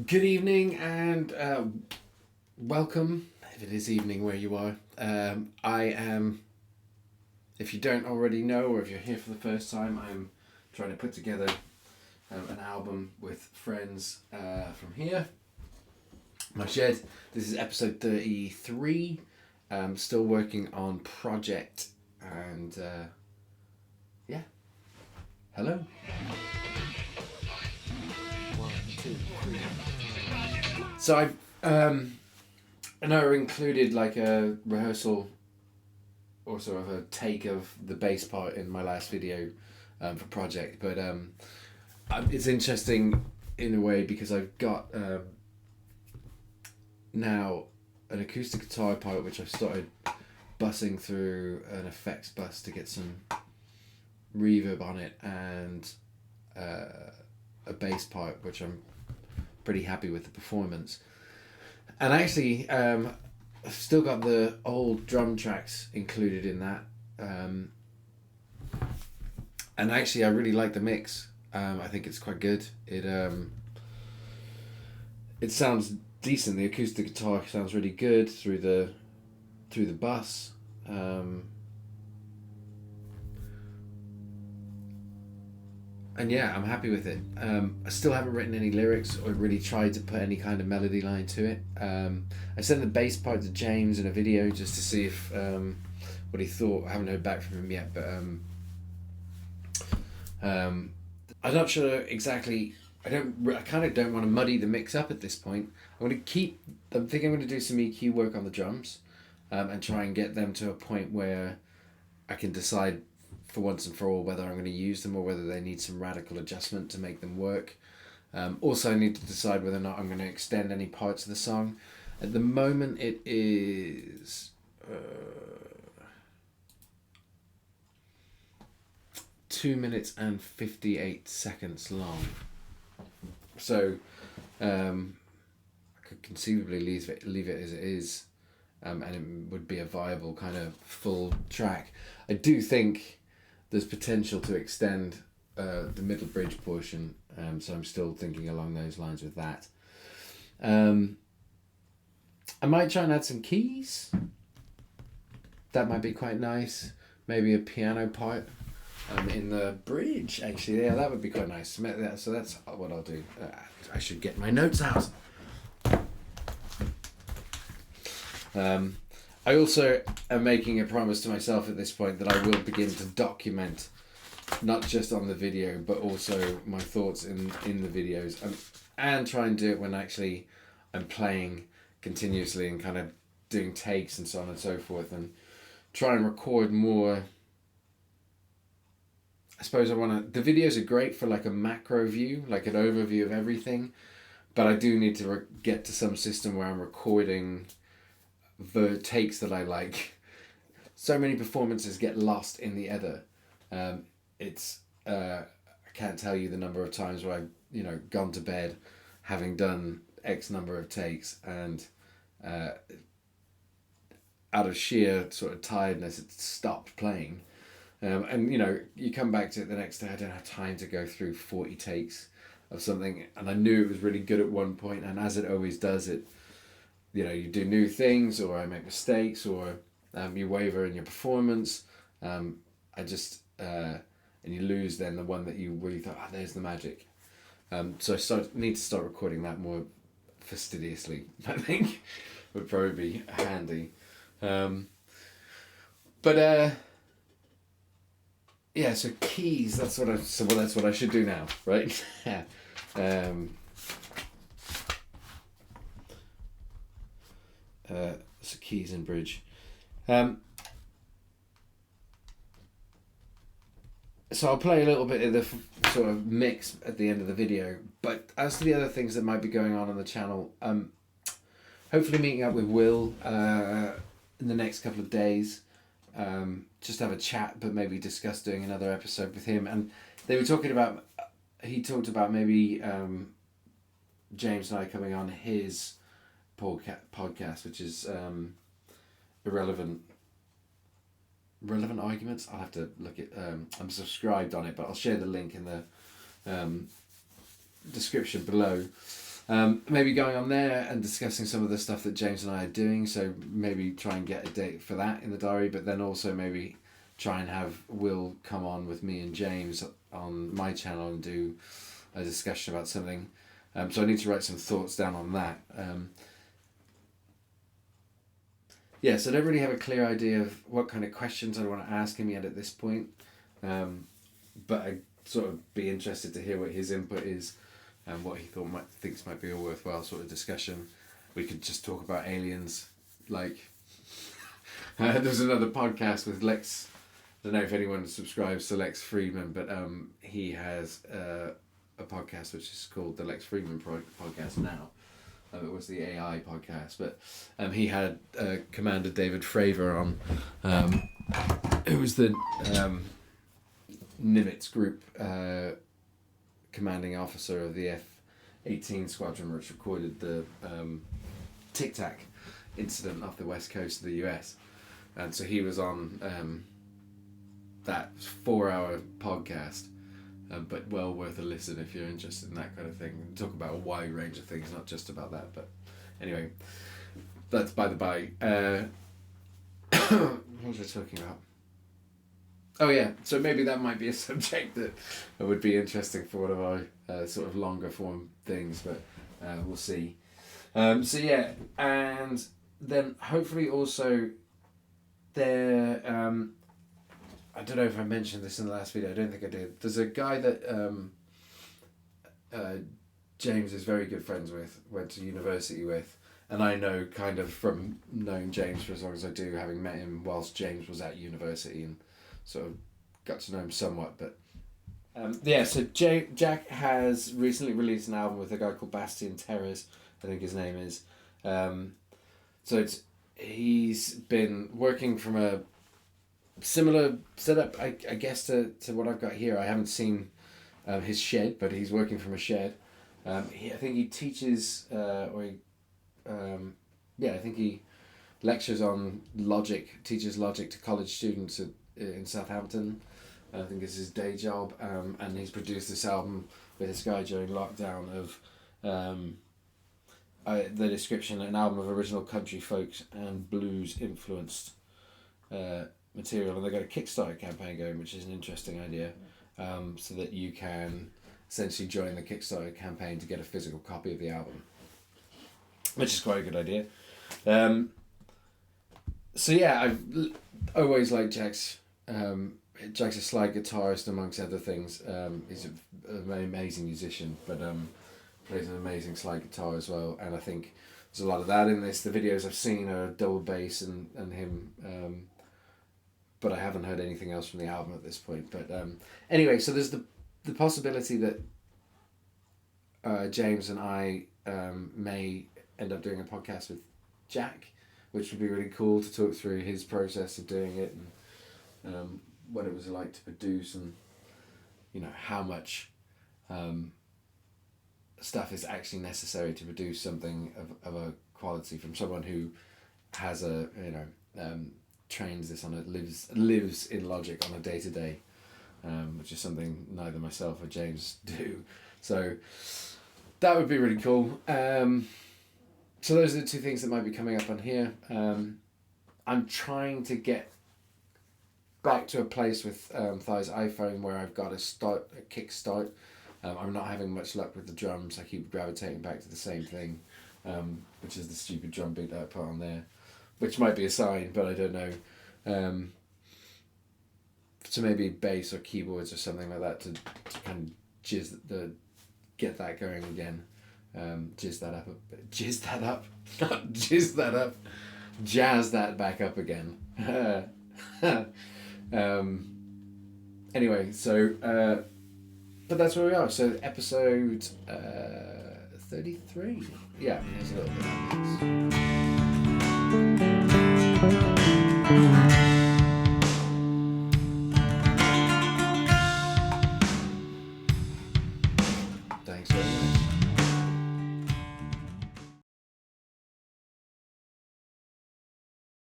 Good evening and welcome, if it is evening where you are. I am, if you don't already know, or if you're here for the first time, I'm trying to put together an album with friends from here, my shed. This is episode 33. Still working on project, and yeah, hello. One, two, three. So I know I included like a rehearsal or sort of a take of the bass part in my last video for project, but it's interesting in a way because I've got now an acoustic guitar part which I've started bussing through an effects bus to get some reverb on it, and a bass part which I'm pretty happy with the performance. And actually, I've still got the old drum tracks included in that. And actually, I really like the mix. I think it's quite good. It sounds decent. The acoustic guitar sounds really good through the bus. And yeah, I'm happy with it. I still haven't written any lyrics or really tried to put any kind of melody line to it. I sent the bass part to James in a video just to see if what he thought. I haven't heard back from him yet, but I'm not sure exactly. I kind of don't want to muddy the mix up at this point. I'm thinking I'm going to do some EQ work on the drums, and try and get them to a point where I can decide for once and for all whether I'm going to use them or whether they need some radical adjustment to make them work. Also, I need to decide whether or not I'm going to extend any parts of the song. At the moment, it is 2 minutes and 58 seconds long. So I could conceivably leave it as it is, and it would be a viable kind of full track. I do think there's potential to extend the middle bridge portion, so I'm still thinking along those lines with that. I might try and add some keys. That might be quite nice. Maybe a piano part in the bridge, actually. Yeah, that would be quite nice. So that's what I'll do. I should get my notes out. I also am making a promise to myself at this point that I will begin to document, not just on the video, but also my thoughts in the videos, and try and do it when actually I'm playing continuously and kind of doing takes and so on and so forth, and try and record more. I suppose the videos are great for like a macro view, like an overview of everything, but I do need to get to some system where I'm recording the takes that I like. So many performances get lost in the ether. I can't tell you the number of times where I've gone to bed having done X number of takes, and out of sheer sort of tiredness it stopped playing. And you come back to it the next day. I don't have time to go through 40 takes of something, and I knew it was really good at one point, and as it always does, you do new things, or I make mistakes, or you waver in your performance. And you lose then the one that you really thought, there's the magic. So I need to start recording that more fastidiously. I think would probably be handy. Yeah. So keys. That's what I should do now, right? So keys and bridge. So I'll play a little bit of the sort of mix at the end of the video. But as to the other things that might be going on the channel, hopefully meeting up with Will in the next couple of days. Just have a chat, but maybe discuss doing another episode with him. And they were talking about, he talked about maybe James and I coming on his podcast, which is Irrelevant Arguments. I'll have to look at. I'm subscribed on it, but I'll share the link in the description below. maybe going on there and discussing some of the stuff that James and I are doing. So maybe try and get a date for that in the diary, but then also maybe try and have Will come on with me and James on my channel and do a discussion about something. So I need to write some thoughts down on that. So I don't really have a clear idea of what kind of questions I want to ask him yet at this point. But I'd sort of be interested to hear what his input is and what he thinks might be a worthwhile sort of discussion. We could just talk about aliens. Like, there's another podcast with Lex. I don't know if anyone subscribes to Lex Friedman, but he has a podcast which is called the Lex Friedman podcast now. It was the AI podcast, but he had Commander David Fravor on, who was the Nimitz Group commanding officer of the F-18 squadron, which recorded the Tic Tac incident off the west coast of the US. And so he was on that 4-hour podcast, but well worth a listen if you're interested in that kind of thing. We talk about a wide range of things, not just about that. But anyway, that's by the by. What was I talking about? Oh yeah, so maybe that might be a subject that would be interesting for one of our sort of longer form things, but we'll see. So yeah, and then hopefully also there, I don't know if I mentioned this in the last video, I don't think I did. There's a guy that James is very good friends with, went to university with, and I know kind of from knowing James for as long as I do, having met him whilst James was at university and sort of got to know him somewhat. But so Jack has recently released an album with a guy called Bastien Terres, I think his name is. So he's been working from a similar setup, I guess, to what I've got here. I haven't seen his shed, but he's working from a shed. I think he teaches, I think he lectures on logic, teaches logic to college students in Southampton. I think it's his day job, and he's produced this album with this guy during lockdown of the description, an album of original country folks and blues influenced material, and they've got a Kickstarter campaign going, which is an interesting idea, so that you can essentially join the Kickstarter campaign to get a physical copy of the album, which is quite a good idea. So yeah, I've always liked Jack's. Jack's a slide guitarist amongst other things. He's a very amazing musician, but plays an amazing slide guitar as well, and I think there's a lot of that in this. The videos I've seen are double bass and him, but I haven't heard anything else from the album at this point. But anyway, so there's the possibility that James and I may end up doing a podcast with Jack, which would be really cool to talk through his process of doing it and what it was like to produce, and how much stuff is actually necessary to produce something of a quality from someone who has trains this on it, lives in Logic on a day-to-day, which is something neither myself or James do. So that would be really cool. So those are the two things that might be coming up on here. I'm trying to get back to a place with Thai's iPhone where I've got a kickstart. I'm not having much luck with the drums. I keep gravitating back to the same thing, which is the stupid drum beat that I put on there, which might be a sign, but I don't know. So maybe bass or keyboards or something like that to kind of get that going again. Jazz that back up again. Anyway, so but that's where we are. So episode 33. Yeah, here's a little bit of this.